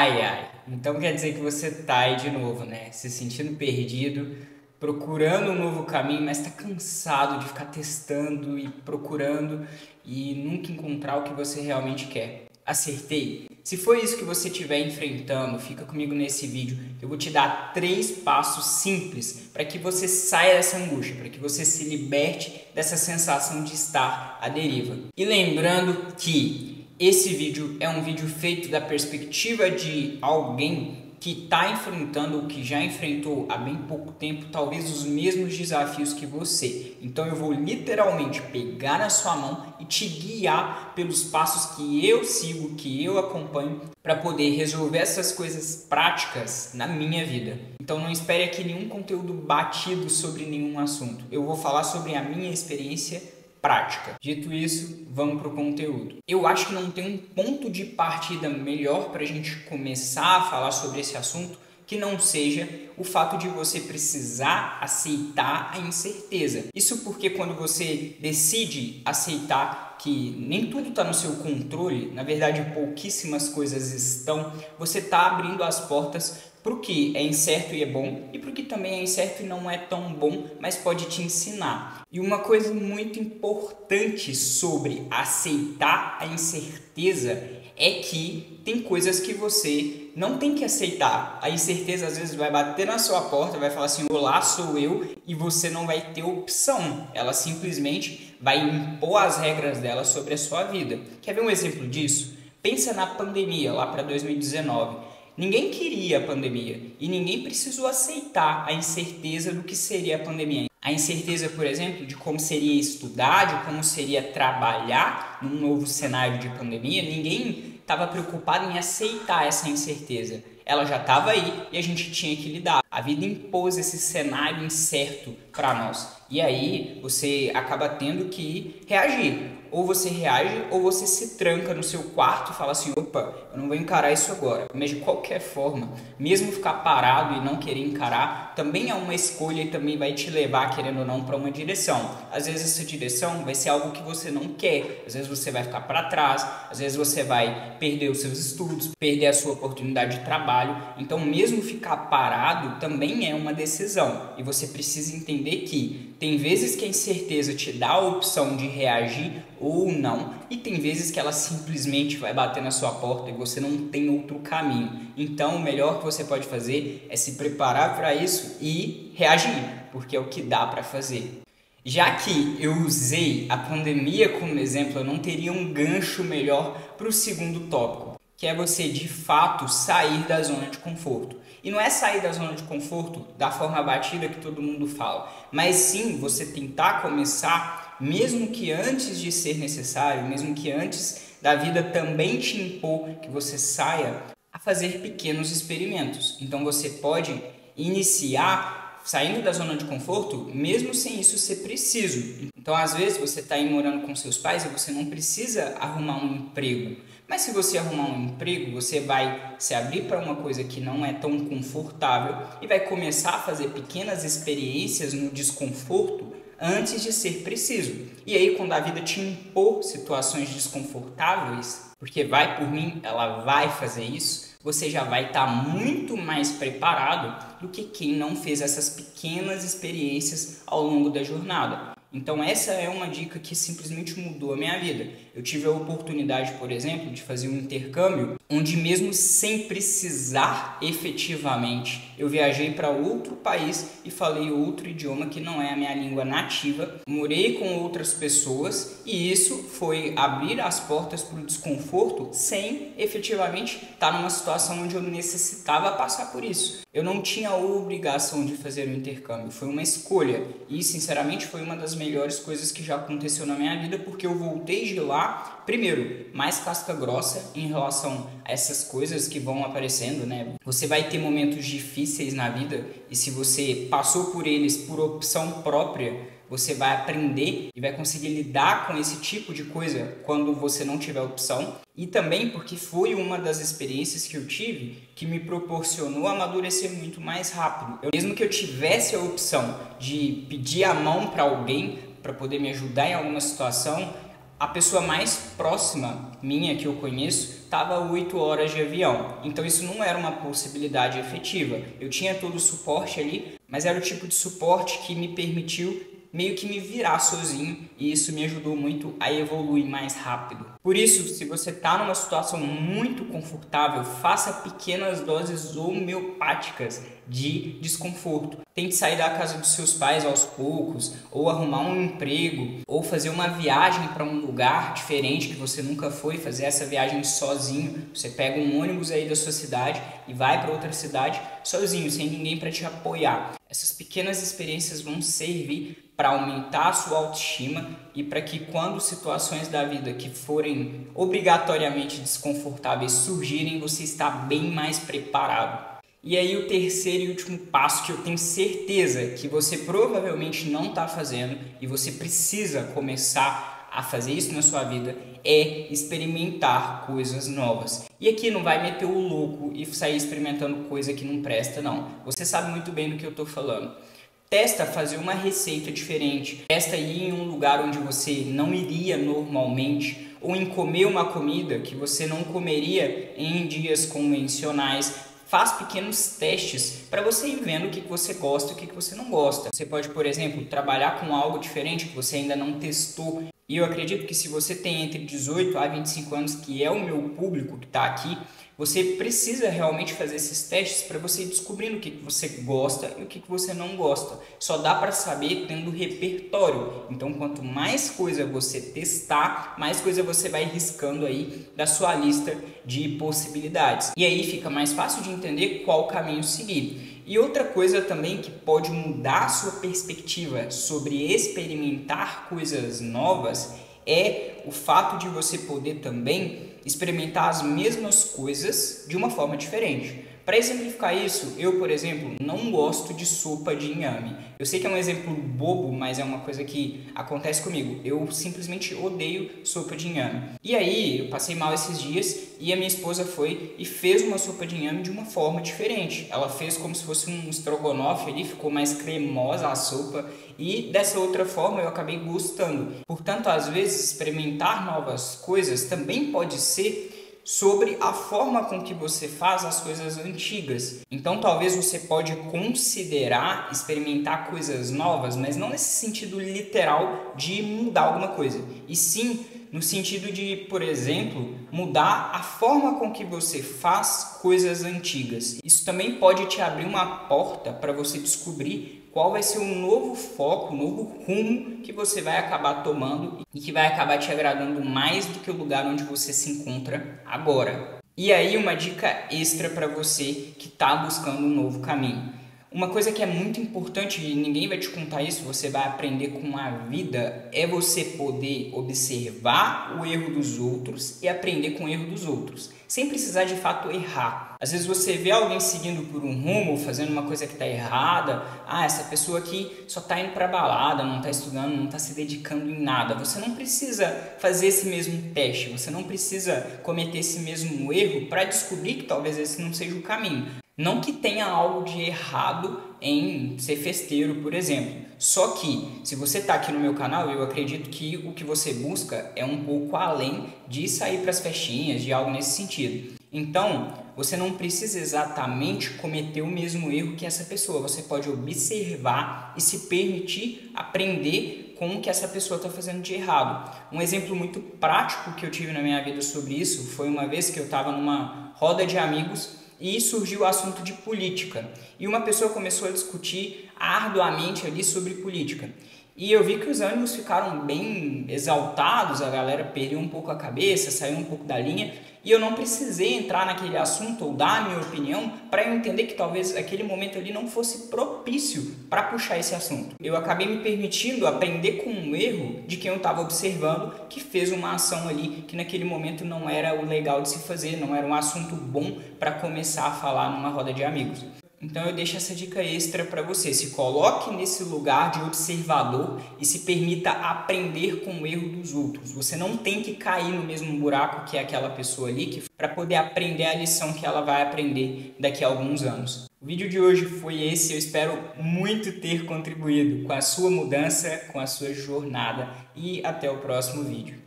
Ai, ai. Então quer dizer que você tá aí de novo, né? Se sentindo perdido, procurando um novo caminho, mas tá cansado de ficar testando e procurando e nunca encontrar o que você realmente quer. Acertei? Se for isso que você estiver enfrentando, fica comigo nesse vídeo. Eu vou te dar 3 passos simples para que você saia dessa angústia, para que você se liberte dessa sensação de estar à deriva. E lembrando que esse vídeo é um vídeo feito da perspectiva de alguém que está enfrentando ou que já enfrentou há bem pouco tempo talvez os mesmos desafios que você. Então eu vou literalmente pegar na sua mão e te guiar pelos passos que eu sigo, que eu acompanho para poder resolver essas coisas práticas na minha vida. Então não espere aqui nenhum conteúdo batido sobre nenhum assunto. Eu vou falar sobre a minha experiência prática. Dito isso, vamos para o conteúdo. Eu acho que não tem um ponto de partida melhor para a gente começar a falar sobre esse assunto que não seja o fato de você precisar aceitar a incerteza. Isso porque quando você decide aceitar que nem tudo está no seu controle, na verdade pouquíssimas coisas estão, você está abrindo as portas para o que é incerto e é bom e para o que também é incerto e não é tão bom, mas pode te ensinar. E uma coisa muito importante sobre aceitar a incerteza é que tem coisas que você não tem que aceitar. A incerteza às vezes vai bater na sua porta, vai falar assim, olá, sou eu, e você não vai ter opção. Ela simplesmente vai impor as regras dela sobre a sua vida. Quer ver um exemplo disso? Pensa na pandemia lá para 2019. Ninguém queria a pandemia e ninguém precisou aceitar a incerteza do que seria a pandemia. A incerteza, por exemplo, de como seria estudar, de como seria trabalhar num novo cenário de pandemia, ninguém estava preocupado em aceitar essa incerteza. Ela já estava aí e a gente tinha que lidar. A vida impôs esse cenário incerto para nós. E aí você acaba tendo que reagir. Ou você reage ou você se tranca no seu quarto e fala assim, opa, eu não vou encarar isso agora. Mas de qualquer forma, mesmo ficar parado e não querer encarar, também é uma escolha e também vai te levar, querendo ou não, para uma direção. Às vezes essa direção vai ser algo que você não quer. Às vezes você vai ficar para trás, às vezes você vai perder os seus estudos, perder a sua oportunidade de trabalho. Então mesmo ficar parado também é uma decisão. E você precisa entender que tem vezes que a incerteza te dá a opção de reagir ou não, e tem vezes que ela simplesmente vai bater na sua porta e você não tem outro caminho. Então o melhor que você pode fazer é se preparar para isso e reagir, porque é o que dá para fazer. Já que eu usei a pandemia como exemplo, eu não teria um gancho melhor para o segundo tópico, que é você de fato sair da zona de conforto. E não é sair da zona de conforto da forma batida que todo mundo fala, mas sim você tentar começar, mesmo que antes de ser necessário, mesmo que antes da vida também te impor que você saia, a fazer pequenos experimentos. Então você pode iniciar saindo da zona de conforto, mesmo sem isso ser preciso. Então, às vezes, você está aí morando com seus pais e você não precisa arrumar um emprego. Mas se você arrumar um emprego, você vai se abrir para uma coisa que não é tão confortável e vai começar a fazer pequenas experiências no desconforto antes de ser preciso. E aí, quando a vida te impor situações desconfortáveis, porque vai por mim, ela vai fazer isso, você já vai estar muito mais preparado do que quem não fez essas pequenas experiências ao longo da jornada. Então essa é uma dica que simplesmente mudou a minha vida. Eu tive a oportunidade, por exemplo, de fazer um intercâmbio onde mesmo sem precisar efetivamente, eu viajei para outro país e falei outro idioma que não é a minha língua nativa. Morei com outras pessoas e isso foi abrir as portas para o desconforto sem efetivamente estar numa situação onde eu necessitava passar por isso. Eu não tinha a obrigação de fazer o intercâmbio, foi uma escolha e sinceramente foi uma das melhores coisas que já aconteceu na minha vida, porque eu voltei de lá, primeiro, mais casca grossa em relação a essas coisas que vão aparecendo, né? Você vai ter momentos difíceis na vida e se você passou por eles por opção própria, você vai aprender e vai conseguir lidar com esse tipo de coisa quando você não tiver opção. E também porque foi uma das experiências que eu tive que me proporcionou amadurecer muito mais rápido. Mesmo que eu tivesse a opção de pedir a mão para alguém para poder me ajudar em alguma situação, A pessoa mais próxima minha que eu conheço estava a 8 horas de avião, então isso não era uma possibilidade efetiva. Eu tinha todo o suporte ali, mas era o tipo de suporte que me permitiu meio que me virar sozinho, e isso me ajudou muito a evoluir mais rápido. Por isso, se você está numa situação muito confortável, faça pequenas doses homeopáticas de desconforto. Tente sair da casa dos seus pais aos poucos, ou arrumar um emprego, ou fazer uma viagem para um lugar diferente que você nunca foi, fazer essa viagem sozinho. Você pega um ônibus aí da sua cidade e vai para outra cidade sozinho, sem ninguém para te apoiar. Essas pequenas experiências vão servir para aumentar a sua autoestima e para que quando situações da vida que forem obrigatoriamente desconfortáveis surgirem, você está bem mais preparado. E aí o terceiro e último passo que eu tenho certeza que você provavelmente não está fazendo e você precisa começar a fazer isso na sua vida é experimentar coisas novas. E aqui não vai meter o louco e sair experimentando coisa que não presta, não. Você sabe muito bem do que eu estou falando. Testa fazer uma receita diferente, testa ir em um lugar onde você não iria normalmente, ou em comer uma comida que você não comeria em dias convencionais. Faz pequenos testes para você ir vendo o que você gosta e o que você não gosta. Você pode, por exemplo, trabalhar com algo diferente que você ainda não testou. E eu acredito que se você tem entre 18 a 25 anos, que é o meu público que está aqui, você precisa realmente fazer esses testes para você ir descobrindo o que você gosta e o que você não gosta. Só dá para saber tendo repertório. Então, quanto mais coisa você testar, mais coisa você vai riscando aí da sua lista de possibilidades. E aí fica mais fácil de entender qual caminho seguir. E outra coisa também que pode mudar a sua perspectiva sobre experimentar coisas novas é o fato de você poder também experimentar as mesmas coisas de uma forma diferente. Para exemplificar isso, eu, por exemplo, não gosto de sopa de inhame. Eu sei que é um exemplo bobo, mas é uma coisa que acontece comigo. Eu simplesmente odeio sopa de inhame. E aí, eu passei mal esses dias e a minha esposa foi e fez uma sopa de inhame de uma forma diferente. Ela fez como se fosse um estrogonofe ali, ficou mais cremosa a sopa e dessa outra forma eu acabei gostando. Portanto, às vezes, experimentar novas coisas também pode ser sobre a forma com que você faz as coisas antigas. Então talvez você pode considerar experimentar coisas novas, mas não nesse sentido literal de mudar alguma coisa, e sim no sentido de, por exemplo, mudar a forma com que você faz coisas antigas. Isso também pode te abrir uma porta para você descobrir qual vai ser o novo foco, o novo rumo que você vai acabar tomando e que vai acabar te agradando mais do que o lugar onde você se encontra agora. E aí uma dica extra para você que está buscando um novo caminho. Uma coisa que é muito importante e ninguém vai te contar isso, você vai aprender com a vida, é você poder observar o erro dos outros e aprender com o erro dos outros, sem precisar de fato errar. Às vezes você vê alguém seguindo por um rumo, fazendo uma coisa que está errada, essa pessoa aqui só está indo para balada, não está estudando, não está se dedicando em nada. Você não precisa fazer esse mesmo teste, você não precisa cometer esse mesmo erro para descobrir que talvez esse não seja o caminho. Não que tenha algo de errado em ser festeiro, por exemplo. Só que, se você está aqui no meu canal, eu acredito que o que você busca é um pouco além de sair para as festinhas, de algo nesse sentido. Então, você não precisa exatamente cometer o mesmo erro que essa pessoa. Você pode observar e se permitir aprender com o que essa pessoa está fazendo de errado. Um exemplo muito prático que eu tive na minha vida sobre isso foi uma vez que eu estava numa roda de amigos e surgiu o assunto de política. E uma pessoa começou a discutir arduamente ali sobre política. E eu vi que os ânimos ficaram bem exaltados, a galera perdeu um pouco a cabeça, saiu um pouco da linha, e eu não precisei entrar naquele assunto ou dar a minha opinião para eu entender que talvez aquele momento ali não fosse propício para puxar esse assunto. Eu acabei me permitindo aprender com um erro de quem eu estava observando, que fez uma ação ali que naquele momento não era o legal de se fazer, não era um assunto bom para começar a falar numa roda de amigos. Então eu deixo essa dica extra para você, se coloque nesse lugar de observador e se permita aprender com o erro dos outros. Você não tem que cair no mesmo buraco que é aquela pessoa ali para poder aprender a lição que ela vai aprender daqui a alguns anos. O vídeo de hoje foi esse, eu espero muito ter contribuído com a sua mudança, com a sua jornada e até o próximo vídeo.